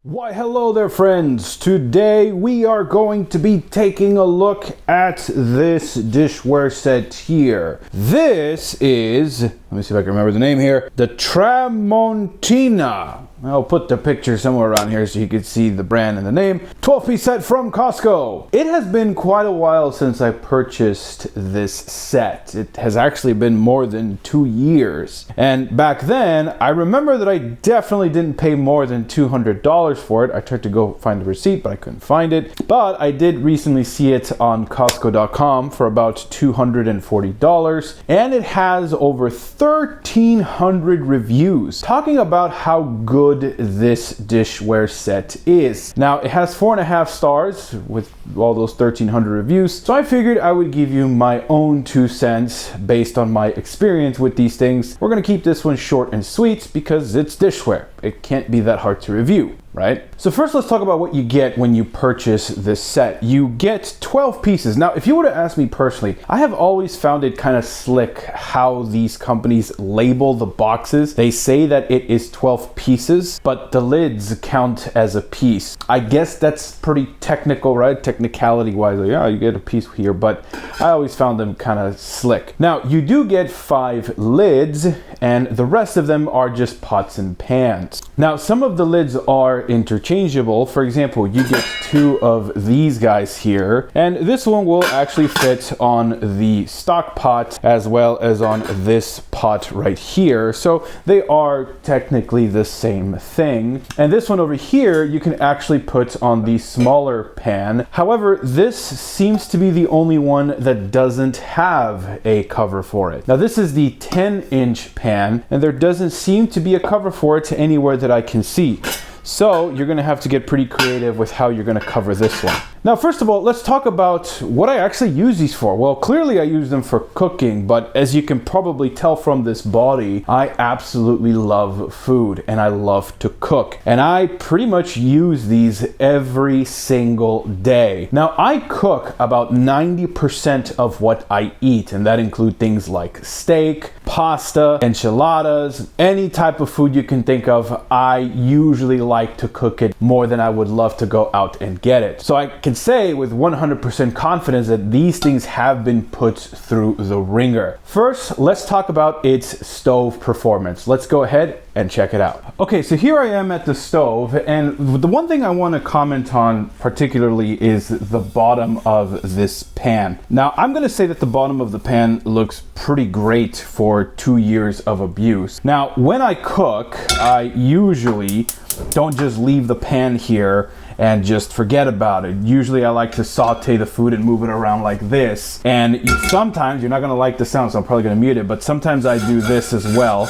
Why hello there friends, today we are going to be taking a look at this dishware set here. This is, let me see if I can remember the name here, the Tramontina. I'll put the picture somewhere around here so you can see the brand and the name. 12-piece set from Costco. It has been quite a while since I purchased this set. It has actually been more than 2 years. And back then, I remember that I definitely didn't pay more than $200 for it. I tried to go find the receipt, but I couldn't find it. But I did recently see it on Costco.com for about $240. And it has over 1,300 reviews talking about how good this dishware set is. Now it has 4.5 stars with all those 1,300 reviews, so I figured I would give you my own 2 cents based on my experience with these things. We're gonna keep this one short and sweet because it's dishware. It can't be that hard to review, right? So first let's talk about what you get when you purchase this set. You get 12 pieces. Now if you were to ask me personally, I have always found it kind of slick how these companies label the boxes. They say that it is 12 pieces, but the lids count as a piece. I guess that's pretty technical, right? Technicality wise, like, yeah, you get a piece here, but I always found them kind of slick. Now you do get 5 lids and the rest of them are just pots and pans. Now some of the lids are interchangeable. For example, you get 2 of these guys here, and this one will actually fit on the stock pot as well as on this pot right here. So they are technically the same thing. And this one over here, you can actually put on the smaller pan. However, this seems to be the only one that doesn't have a cover for it. Now this is the 10-inch pan, and there doesn't seem to be a cover for it anywhere that I can see. So you're gonna have to get pretty creative with how you're gonna cover this one. Now, first of all, let's talk about what I actually use these for. Well, clearly I use them for cooking, but as you can probably tell from this body, I absolutely love food and I love to cook. And I pretty much use these every single day. Now, I cook about 90% of what I eat, and that includes things like steak, pasta, enchiladas, any type of food you can think of. I usually like to cook it more than I would love to go out and get it. So I can say with 100% confidence that these things have been put through the ringer. First, let's talk about its stove performance. Let's go ahead and check it out. Okay, so here I am at the stove, and the one thing I want to comment on particularly is the bottom of this pan. Now, I'm going to say that the bottom of the pan looks pretty great for 2 years of abuse. Now, when I cook, I usually don't just leave the pan here and just forget about it. Usually I like to saute the food and move it around like this. And sometimes, you're not gonna like the sound, so I'm probably gonna mute it, but sometimes I do this as well,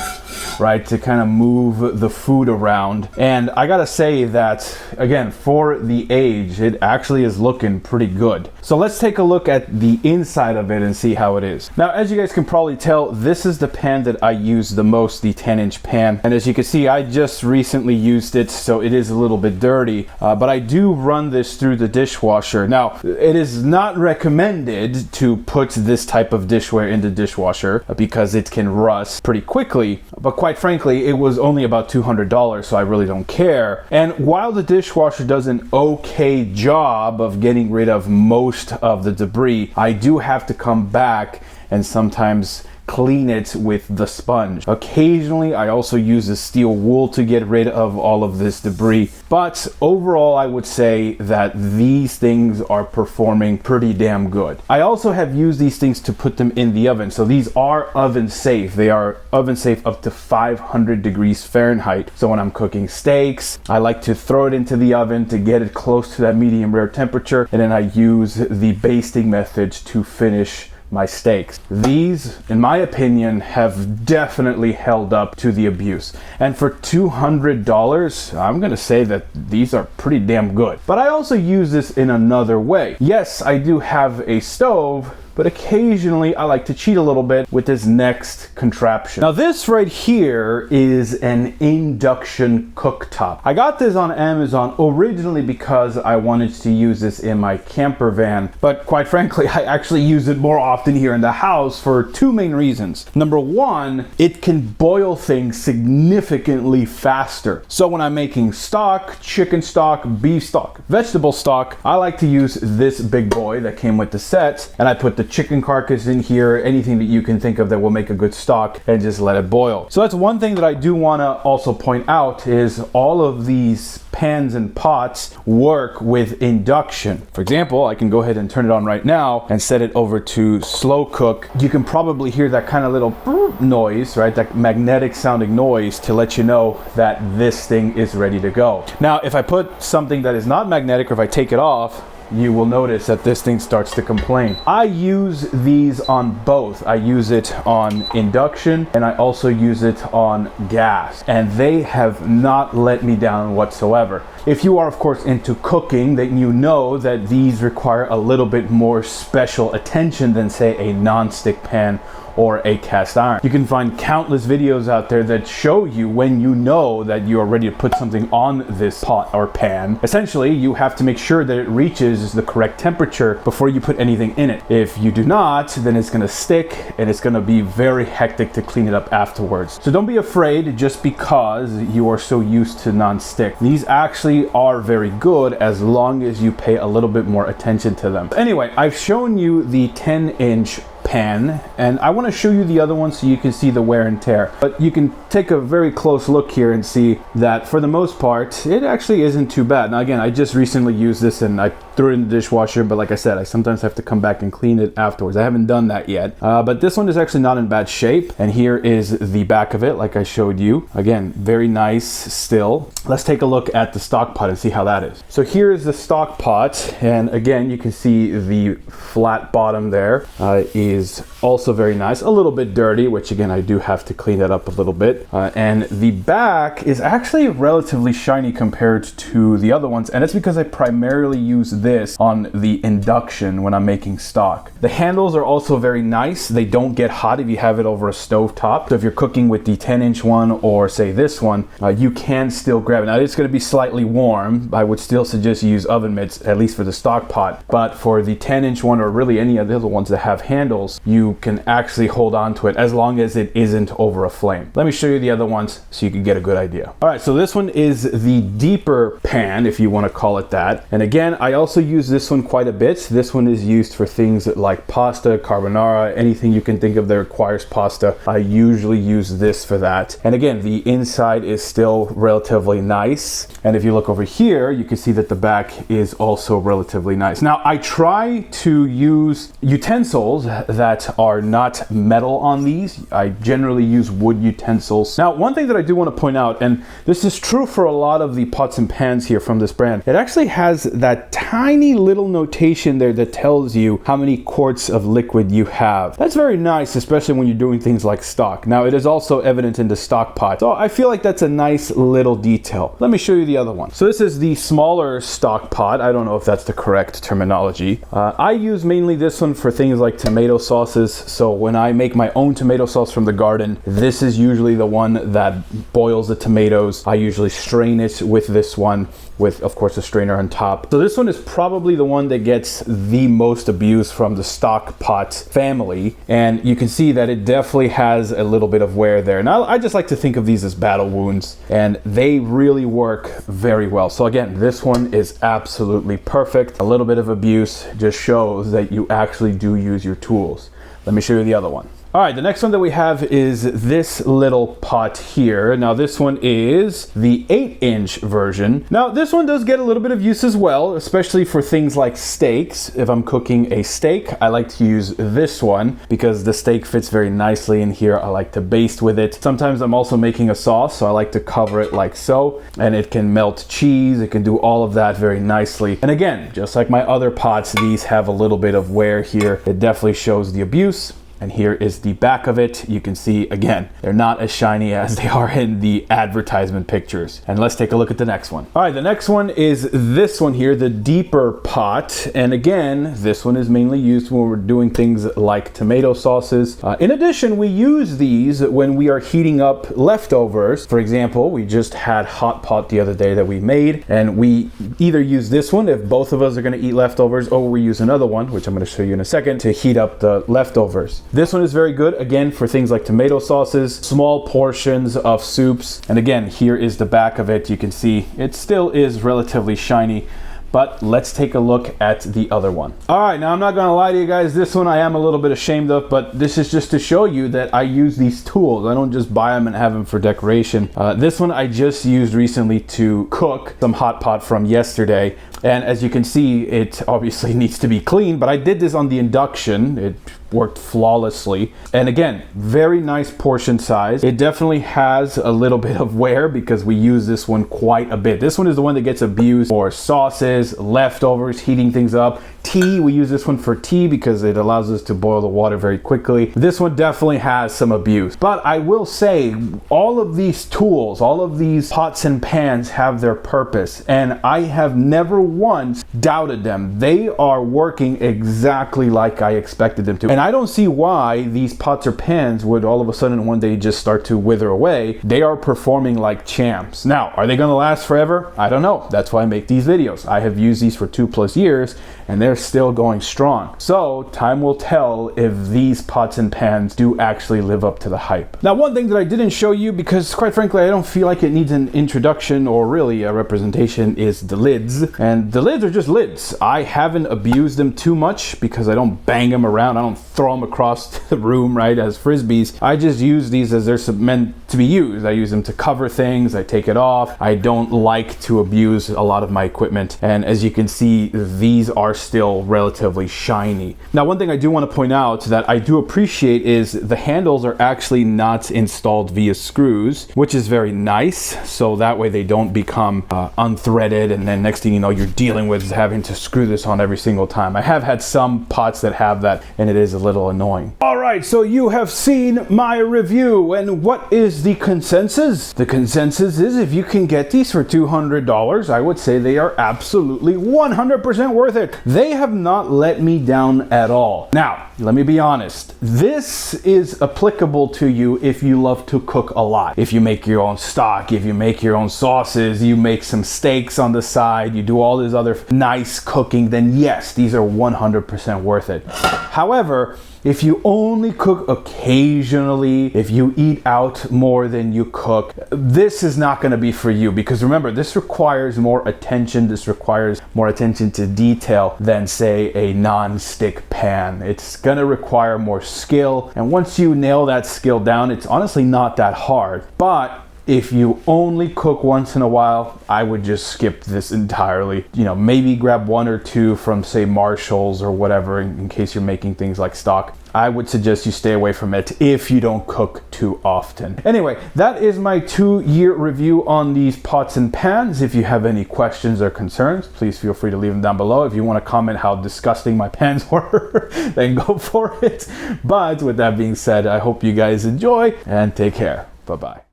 right, to kind of move the food around. And I gotta say that, again, for the age, it actually is looking pretty good. So let's take a look at the inside of it and see how it is. Now, as you guys can probably tell, this is the pan that I use the most, the 10-inch pan. And as you can see, I just recently used it, so it is a little bit dirty, but I do run this through the dishwasher. Now, it is not recommended to put this type of dishware in the dishwasher because it can rust pretty quickly, but quite frankly, it was only about $200, so I really don't care. And while the dishwasher does an okay job of getting rid of most of the debris, I do have to come back and sometimes clean it with the sponge. Occasionally, I also use a steel wool to get rid of all of this debris. But overall, I would say that these things are performing pretty damn good. I also have used these things to put them in the oven. So these are oven safe. They are oven safe up to 500 degrees Fahrenheit. So when I'm cooking steaks, I like to throw it into the oven to get it close to that medium rare temperature. And then I use the basting method to finish my steaks. These, in my opinion, have definitely held up to the abuse. And for $200, I'm gonna say that these are pretty damn good. But I also use this in another way. Yes, I do have a stove, but occasionally I like to cheat a little bit with this next contraption. Now this right here is an induction cooktop. I got this on Amazon originally because I wanted to use this in my camper van, but quite frankly, I actually use it more often here in the house for two main reasons. Number one, it can boil things significantly faster. So when I'm making stock, chicken stock, beef stock, vegetable stock, I like to use this big boy that came with the set, and I put the chicken carcass in here, anything that you can think of that will make a good stock, and just let it boil. So that's one thing that I do want to also point out is all of these pans and pots work with induction. For example, I can go ahead and turn it on right now and set it over to slow cook. You can probably hear that kind of little noise, right? That magnetic sounding noise to let you know that this thing is ready to go. Now, if I put something that is not magnetic, or if I take it off, you will notice that this thing starts to complain. I use these on both. I use it on induction and I also use it on gas, and they have not let me down whatsoever. If you are of course into cooking, then you know that these require a little bit more special attention than say a non-stick pan or a cast iron. You can find countless videos out there that show you when you know that you are ready to put something on this pot or pan. Essentially, you have to make sure that it reaches the correct temperature before you put anything in it. If you do not, then it's gonna stick and it's gonna be very hectic to clean it up afterwards. So don't be afraid just because you are so used to non-stick. These actually are very good as long as you pay a little bit more attention to them. Anyway, I've shown you the 10-inch pan, and I want to show you the other one so you can see the wear and tear. But you can take a very close look here and see that for the most part, it actually isn't too bad. Now again, I just recently used this and I threw it in the dishwasher, but like I said, I sometimes have to come back and clean it afterwards. I haven't done that yet, but this one is actually not in bad shape. And here is the back of it, like I showed you. Again, very nice still. Let's take a look at the stock pot and see how that is. So here is the stock pot, and again, you can see the flat bottom there is also very nice. A little bit dirty, which again, I do have to clean that up a little bit. And the back is actually relatively shiny compared to the other ones, and it's because I primarily use this on the induction when I'm making stock. The handles are also very nice. They don't get hot if you have it over a stove top. So if you're cooking with the 10-inch one or say this one, you can still grab it. Now it's going to be slightly warm. I would still suggest you use oven mitts, at least for the stock pot. But for the 10-inch one or really any of the other ones that have handles, you can actually hold on to it as long as it isn't over a flame. Let me show you the other ones so you can get a good idea. All right, so this one is the deeper pan, if you want to call it that. And again, I also use this one quite a bit. This one is used for things like pasta, carbonara, anything you can think of that requires pasta. I usually use this for that. And again, the inside is still relatively nice. And if you look over here, you can see that the back is also relatively nice. Now, I try to use utensils that are not metal on these. I generally use wood utensils. Now, one thing that I do want to point out, and this is true for a lot of the pots and pans here from this brand, it actually has that tiny little notation there that tells you how many quarts of liquid you have. That's very nice, especially when you're doing things like stock. Now, it is also evident in the stock pot, so I feel like that's a nice little detail. Let me show you the other one. So this is the smaller stock pot. I don't know if that's the correct terminology. I use mainly this one for things like tomato sauces. So when I make my own tomato sauce from the garden, this is usually the one that boils the tomatoes. I usually strain it with this one, with of course a strainer on top. So this one is probably the one that gets the most abuse from the stock pot family, and you can see that it definitely has a little bit of wear there. Now I just like to think of these as battle wounds, and they really work very well. So again, this one is absolutely perfect. A little bit of abuse just shows that you actually do use your tools. Let me show you the other one. All right, the next one that we have is this little pot here. Now this one is the 8-inch version. Now this one does get a little bit of use as well, especially for things like steaks. If I'm cooking a steak, I like to use this one because the steak fits very nicely in here. I like to baste with it. Sometimes I'm also making a sauce, so I like to cover it like so, and it can melt cheese. It can do all of that very nicely. And again, just like my other pots, these have a little bit of wear here. It definitely shows the abuse. And here is the back of it. You can see, again, they're not as shiny as they are in the advertisement pictures. And let's take a look at the next one. All right, the next one is this one here, the deeper pot. And again, this one is mainly used when we're doing things like tomato sauces. In addition, we use these when we are heating up leftovers. For example, we just had hot pot the other day that we made, and we either use this one if both of us are gonna eat leftovers, or we use another one, which I'm gonna show you in a second, to heat up the leftovers. This one is very good, again, for things like tomato sauces, small portions of soups. And again, here is the back of it. You can see it still is relatively shiny, but let's take a look at the other one. All right, now I'm not gonna lie to you guys, this one I am a little bit ashamed of, but this is just to show you that I use these tools. I don't just buy them and have them for decoration. This one I just used recently to cook some hot pot from yesterday. And as you can see, it obviously needs to be cleaned, but I did this on the induction. It worked flawlessly. And again, very nice portion size. It definitely has a little bit of wear because we use this one quite a bit. This one is the one that gets abused for sauces, leftovers, heating things up. Tea, we use this one for tea because it allows us to boil the water very quickly. This one definitely has some abuse. But I will say, all of these tools, all of these pots and pans have their purpose, and I have never once doubted them. They are working exactly like I expected them to. And I don't see why these pots or pans would all of a sudden one day just start to wither away. They are performing like champs. Now, are they gonna last forever? I don't know. That's why I make these videos. I have used these for 2+ years, and they're still going strong. So time will tell if these pots and pans do actually live up to the hype. Now, one thing that I didn't show you, because quite frankly, I don't feel like it needs an introduction or really a representation, is the lids. And the lids are just lids. I haven't abused them too much because I don't bang them around. I don't throw them across the room, right, as Frisbees. I just use these as they're meant to be used. I use them to cover things. I take it off. I don't like to abuse a lot of my equipment. And as you can see, these are still relatively shiny. Now, one thing I do want to point out that I do appreciate is the handles are actually not installed via screws, which is very nice. So that way they don't become unthreaded, and then next thing you know, you're dealing with having to screw this on every single time. I have had some pots that have that, and it is a little annoying. All right, so you have seen my review, and what is the consensus? The consensus is if you can get these for $200, I would say they are absolutely 100% worth it. They have not let me down at all. Now, let me be honest. This is applicable to you if you love to cook a lot. If you make your own stock, if you make your own sauces, you make some steaks on the side, you do all this other nice cooking, then yes, these are 100% worth it. However, if you only cook occasionally, if you eat out more than you cook, this is not going to be for you, because remember, this requires more attention. This requires more attention to detail than, say, a non-stick pan. It's going to require more skill, and once you nail that skill down, it's honestly not that hard. But if you only cook once in a while, I would just skip this entirely. You know, maybe grab one or two from, say, Marshall's or whatever, in case you're making things like stock. I would suggest you stay away from it if you don't cook too often. Anyway, that is my 2-year review on these pots and pans. If you have any questions or concerns, please feel free to leave them down below. If you want to comment how disgusting my pans were, then go for it. But with that being said, I hope you guys enjoy and take care. Bye-bye.